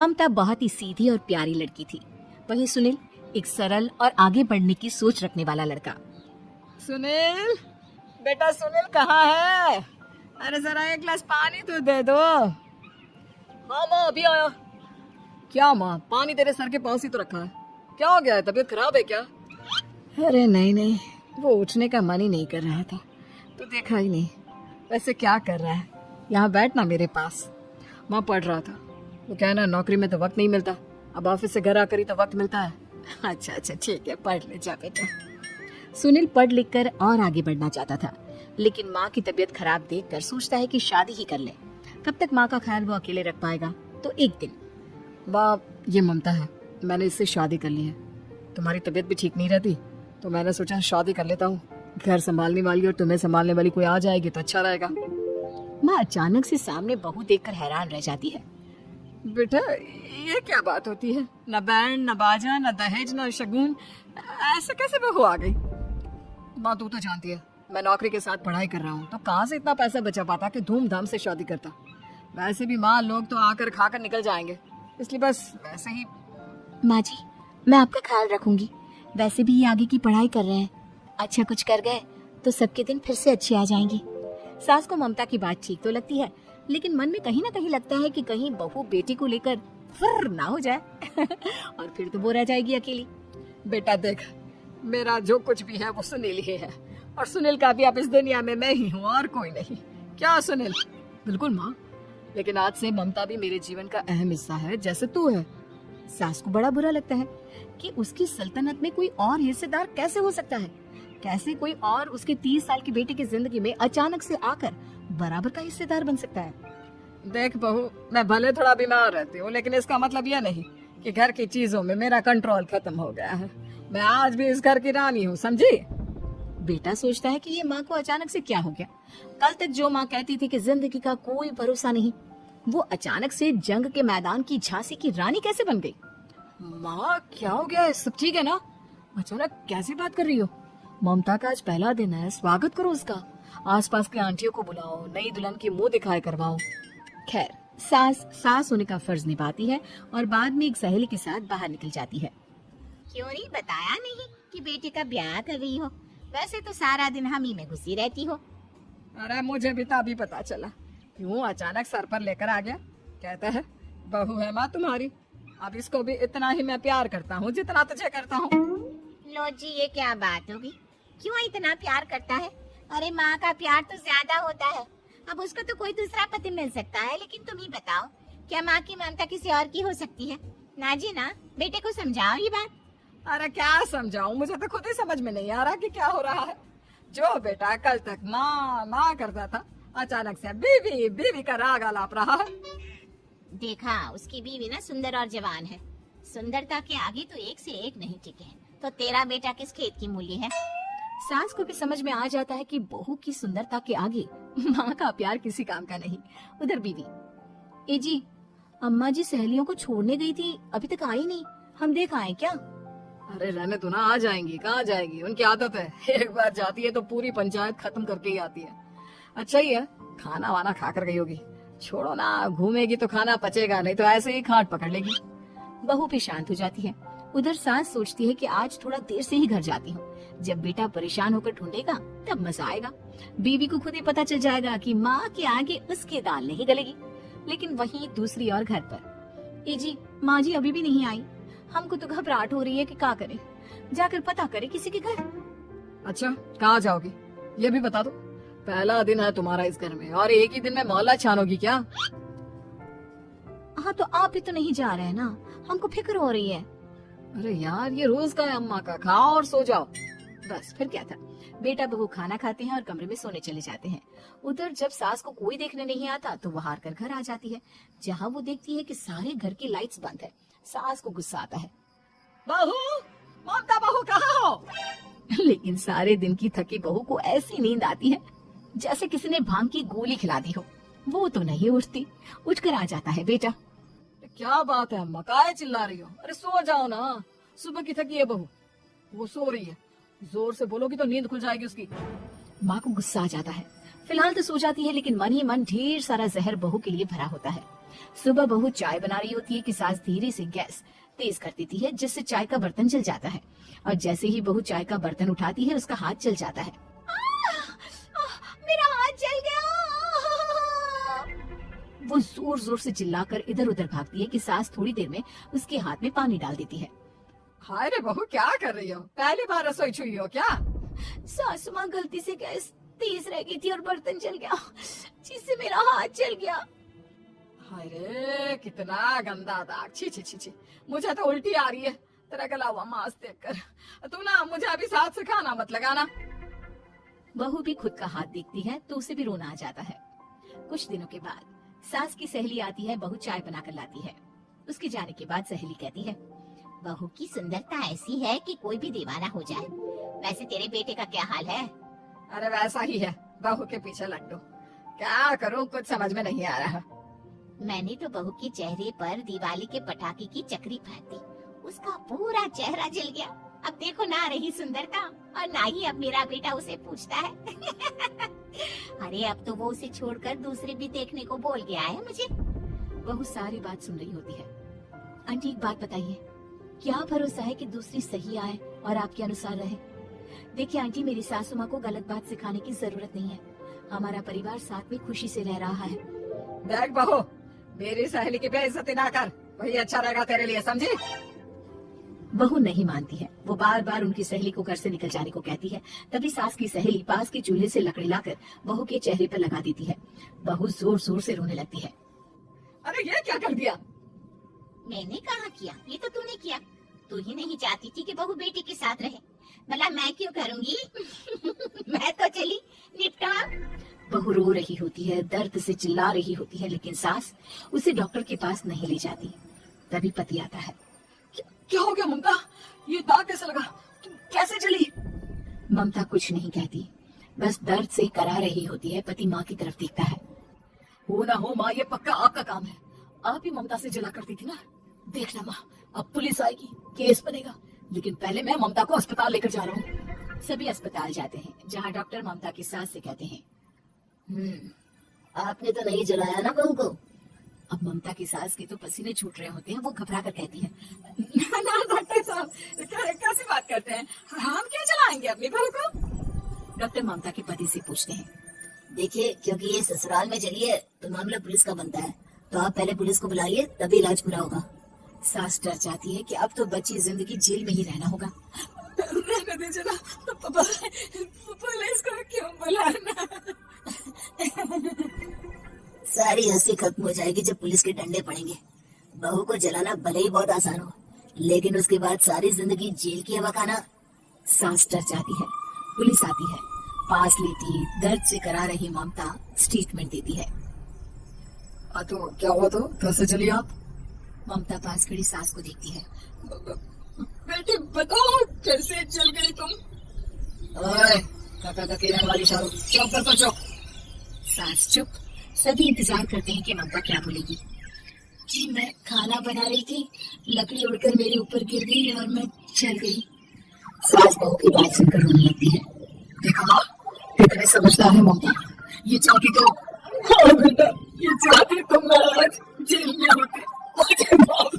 ममता बहुत ही सीधी और प्यारी लड़की थी। वहीं सुनील एक सरल और आगे बढ़ने की सोच रखने वाला लड़का। सुनील, बेटा सुनील कहाँ है? अरे जरा एक गिलास पानी तो दे दो। हाँ माँ अभी आया। क्या माँ, पानी तेरे सर के पास ही तो रखा है, क्या हो गया है? तबीयत खराब है क्या? अरे नहीं नहीं, वो उठने का मन ही नहीं कर रहा था, तो देखा ही नहीं। वैसे क्या कर रहा है? यहाँ बैठ ना मेरे पास। माँ पढ़ रहा था। वो क्या है ना, नौकरी में तो वक्त नहीं मिलता, अब ऑफिस से घर आकर ही तो वक्त मिलता है। अच्छा अच्छा ठीक है, पढ़ ले जा बेटा। सुनील पढ़ लिख कर और आगे बढ़ना चाहता था, लेकिन माँ की तबीयत खराब देखकर सोचता है कि शादी ही कर ले। कब तक माँ का ख्याल वो अकेले रख पाएगा? तो एक दिन, बाप ये ममता है, मैंने इससे शादी कर ली है। तुम्हारी तबीयत भी ठीक नहीं रहती, तो मैंने सोचा शादी कर लेता हूँ। घर संभालने वाली और तुम्हें संभालने वाली कोई आ जाएगी तो अच्छा रहेगा। माँ अचानक से सामने बहू देखकर हैरान रह जाती है। बेटा ये क्या बात होती है? न बैंड न बाजा न दहेज न शगुन, ऐसे कैसे बहू आ गई? माँ तू तो जानती है मैं नौकरी के साथ पढ़ाई कर रहा हूँ, तो कहाँ से इतना पैसा बचा पाता कि धूमधाम से शादी करता। वैसे भी माँ लोग तो आकर खाकर निकल जाएंगे, इसलिए बस वैसे ही। माँ जी, मैं आपका ख्याल रखूंगी। वैसे भी ये आगे की पढ़ाई कर रहे हैं, अच्छा कुछ कर गए तो सबके दिन फिर से अच्छे आ जाएंगे। सास को ममता की बात ठीक तो लगती है, लेकिन मन में कहीं ना कहीं लगता है कि कहीं बहू बेटी को लेकर फिर ना हो जाए और फिर तो वो रह जाएगी अकेली। बेटा देख, मेरा जो कुछ भी है वो सुनील ही है, और सुनील का भी अब इस दुनिया में मैं ही हूँ और कोई नहीं। क्या सुनील? बिल्कुल माँ, लेकिन आज से ममता भी मेरे जीवन का अहम हिस्सा है, जैसे तू है। सास को बड़ा बुरा लगता है कि उसकी सल्तनत में कोई और हिस्सेदार कैसे हो सकता है। कैसे कोई और उसके 30 साल की बेटी की जिंदगी में अचानक से आकर बराबर का हिस्सेदार बन सकता है। देख बहू, मैं भले थोड़ा बीमार रहती हूँ, लेकिन इसका मतलब यह नहीं कि घर की चीजों में मेरा कंट्रोल खत्म हो गया है। मैं आज भी इस घर की रानी हूँ, समझी? बेटा सोचता है कि ये माँ को अचानक से क्या हो गया। कल तक जो माँ कहती थी कि जिंदगी का कोई भरोसा नहीं, वो अचानक से जंग के मैदान की झांसी की रानी कैसे बन गई? माँ क्या हो गया है? सब ठीक है ना? अचानक कैसी बात कर रही हो? ममता का आज पहला दिन है, स्वागत करो उसका। आसपास की आंटियों को बुलाओ, नई दुल्हन की मुंह दिखाए करवाओ। खैर, सास होने का फर्ज निभाती है और बाद में एक सहेली के साथ बाहर निकल जाती है। क्यों नहीं बताया नहीं कि बेटे का ब्याह कर रही हो? वैसे तो सारा दिन हम ही में घुसी रहती हो। अरे मुझे भी तभी पता चला, क्यों अचानक सर पर लेकर आ गया। कहता है बहू है माँ तुम्हारी, अब इसको भी इतना ही मैं प्यार करता हूँ जितना तुझे करता हूँ। लो जी, ये क्या बात होगी? क्यों इतना प्यार करता है? अरे माँ का प्यार तो ज्यादा होता है। अब उसको तो कोई दूसरा पति मिल सकता है, लेकिन तुम ही बताओ, क्या माँ की ममता किसी और की हो सकती है? ना जी ना, बेटे को समझाओ ये बात। अरे क्या समझाऊं, मुझे तो खुद ही समझ में नहीं आ रहा कि क्या हो रहा है। जो बेटा कल तक माँ माँ करता था, अचानक से बीवी बीवी का राग आलाप रहा है। देखा, उसकी बीवी ना सुंदर और जवान है। सुंदरता के आगे तो एक से एक नहीं टिके हैं। तो तेरा बेटा किस खेत की मूली है? सास को भी समझ में आ जाता है कि बहू की सुंदरता के आगे माँ का प्यार किसी काम का नहीं। उधर बीवी, ए जी, अम्मा जी सहेलियों को छोड़ने गई थी, अभी तक आई नहीं, हम देख आए क्या? अरे रहने तो ना, आ जाएंगी। कहाँ जाएंगी, उनकी आदत है, एक बार जाती है तो पूरी पंचायत खत्म करके ही आती है। अच्छा ही है, खाना वाना खा कर गई होगी। छोड़ो ना, घूमेगी तो खाना पचेगा, नहीं तो ऐसे ही खाट पकड़ लेगी। बहू भी शांत हो जाती है। उधर सास सोचती है कि आज थोड़ा देर से ही घर जाती हूँ, जब बेटा परेशान होकर ढूंढेगा तब मजा आएगा। बीवी को खुद ही पता चल जाएगा कि माँ के आगे उसकी दाल नहीं गलेगी। लेकिन वहीं दूसरी ओर घर पर, ए जी, माँ जी अभी भी नहीं आई, हमको तो घबराहट हो रही है कि क्या करें, जाकर पता करें किसी के घर। अच्छा कहाँ जाओगी ये भी बता दो। पहला दिन है तुम्हारा इस घर में, और एक ही दिन में मोहल्ला छानोगी क्या? हाँ तो आप भी तो नहीं जा रहे हैं ना, हमको फिक्र हो रही है। अरे यार, ये रोज का है अम्मा का, खाओ और सो जाओ। बस फिर क्या था। बेटा बहू खाना खाते हैं और कमरे में सोने चले जाते हैं। उधर जब सास को कोई देखने नहीं आता तो वो हार कर घर आ जाती है, जहाँ वो देखती है कि सारे घर की लाइट्स बंद है। सास को गुस्सा आता है, बहू, ममता बहू कहाँ हो? लेकिन सारे दिन की थकी बहू को ऐसी नींद आती है जैसे किसी ने भांग की गोली खिला दी हो। वो तो नहीं उठती, उठकर आ जाता है। बेटा क्या बात है अम्मा, काहे चिल्ला रही हो? अरे सो जाओ ना, सुबह की थकी है बहू, वो सो रही है। जोर से बोलोगी तो नींद खुल जाएगी उसकी। माँ को गुस्सा आ जाता है। फिलहाल तो सो जाती है, लेकिन मन ही मन ढेर सारा जहर बहू के लिए भरा होता है। सुबह बहू चाय बना रही होती है कि सास धीरे से गैस तेज कर देती है, जिससे चाय का बर्तन जल जाता है। और जैसे ही बहू चाय का बर्तन उठाती है उसका हाथ जल जाता है। मेरा हाथ जल गया। वो जोर जोर से चिल्लाकर इधर उधर भागती है कि सास थोड़ी देर में उसके हाथ में पानी डाल देती है। हाय रे बहू, क्या कर रही हो? पहली बार रसोई छुई हो क्या? सासू माँ गलती से गैस तेज रह गई थी और बर्तन जल गया, जिससे मेरा हाथ जल गया। हाय रे, कितना गंदा दाग। छी छी छी छी, मुझे तो उल्टी आ रही है तेरा गला हुआ मांस देखकर। तू ना मुझे अभी साथ से खाना मत लगाना। बहू भी खुद का हाथ देखती है तो उसे भी रोना आ जाता है। कुछ दिनों के बाद सास की सहेली आती है, बहू चाय बनाकर लाती है। उसके जाने के बाद सहेली कहती है, बहू की सुंदरता ऐसी है कि कोई भी दीवाना हो जाए। वैसे तेरे बेटे का क्या हाल है? अरे वैसा ही है, बहू के पीछे लड्डू। क्या करूं, कुछ समझ में नहीं आ रहा। मैंने तो बहू के चेहरे पर दिवाली के पटाखे की चक्री फेंक दी, उसका पूरा चेहरा जल गया। अब देखो ना रही सुंदरता, और ना ही अब मेरा बेटा उसे पूछता है। अरे अब तो वो उसे छोड़कर दूसरे भी देखने को बोल गया है मुझे। बहू सारी बात सुन रही होती है। आंटी एक बात बताइए, क्या भरोसा है कि दूसरी सही आए और आपके अनुसार रहे? देखिए आंटी, मेरी सासू माँ को गलत बात सिखाने की जरूरत नहीं है। हमारा परिवार साथ में खुशी से रह रहा है। देख बहू, मेरी सहेली की बेइज्जती ना कर, वही अच्छा रहेगा तेरे लिए, समझी? बहू नहीं मानती है। वो बार बार उनकी सहेली को घर से निकल जाने को कहती है। तभी सास की सहेली पास के चूल्हे से लकड़ी लाकर बहू के चेहरे पर लगा देती है। बहू जोर जोर से रोने लगती है। अरे ये क्या कर दिया? मैंने कहा किया, ये तो तूने किया। तू ही नहीं चाहती थी कि बहू बेटी के साथ रहे, भला मैं क्यों करूंगी? मैं तो चली निपटा। बहू रो रही होती है, दर्द से चिल्ला रही होती है, लेकिन सास उसे डॉक्टर के पास नहीं ले जाती। तभी पति आता है। क्या हो गया ममता? ये दाग कैसे लगा? कैसे चली? ममता कुछ नहीं कहती, बस दर्द से करा रही होती है। पति माँ की तरफ देखता है। हो ना हो माँ, ये पक्का आपका काम है। आप ही ममता से जला करती थी ना। देखना माँ, अब पुलिस आएगी, केस बनेगा, लेकिन पहले मैं ममता को अस्पताल लेकर जा रहा हूँ। सभी अस्पताल जाते हैं, जहाँ डॉक्टर ममता की सास से कहते हैं, आपने तो नहीं जलाया ना बहू को? अब ममता की सास के तो पसीने छूट रहे होते हैं। वो घबरा कर कहती है, ना डॉक्टर साहब, कैसी बात करते हैं? हम क्या जलाएंगे अपनी बहू को? डॉक्टर ममता के पति से पूछते हैं, देखिए, क्योंकि ये ससुराल में चली है तो मामला पुलिस का बनता है, तो आप पहले पुलिस को बुलाइए, तभी इलाज पूरा होगा। सास डर जाती है कि अब तो बच्ची जिंदगी जेल में ही रहना होगा। रहने दीजिए ना, पुलिस को क्यों बुलाना? सारी हंसी खत्म हो जाएगी जब पुलिस के डंडे पड़ेंगे। बहू को जलाना भले ही बहुत आसान हो, लेकिन उसके बाद सारी जिंदगी जेल की हवा खाना। सास डर जाती है। पुलिस आती है, पास लेती, दर्द से करा रही ममता स्टेटमेंट देती है। तो क्या हुआ? तो कैसे चली आप? ममता पास खड़ी सास को देखती है। बेटी बताओ, कैसे चल गई तुम? ओए, काका का कहने वाली शाहरुख, चुप कर, चुप। सास चुप। सभी इंतजार करते हैं कि ममता क्या बोलेगी। कि मैं खाना बना रही थी, लकड़ी उड़कर मेरे ऊपर गिर गई और मैं जल गई। सास बहू की बात सुनकर रोने लगती है। देखा माँ, कितने समझदार है ममता। ये चाहती तो, हाँ बेटा, ये चाहती तो मैं आज जेल में होती। मुझे माफ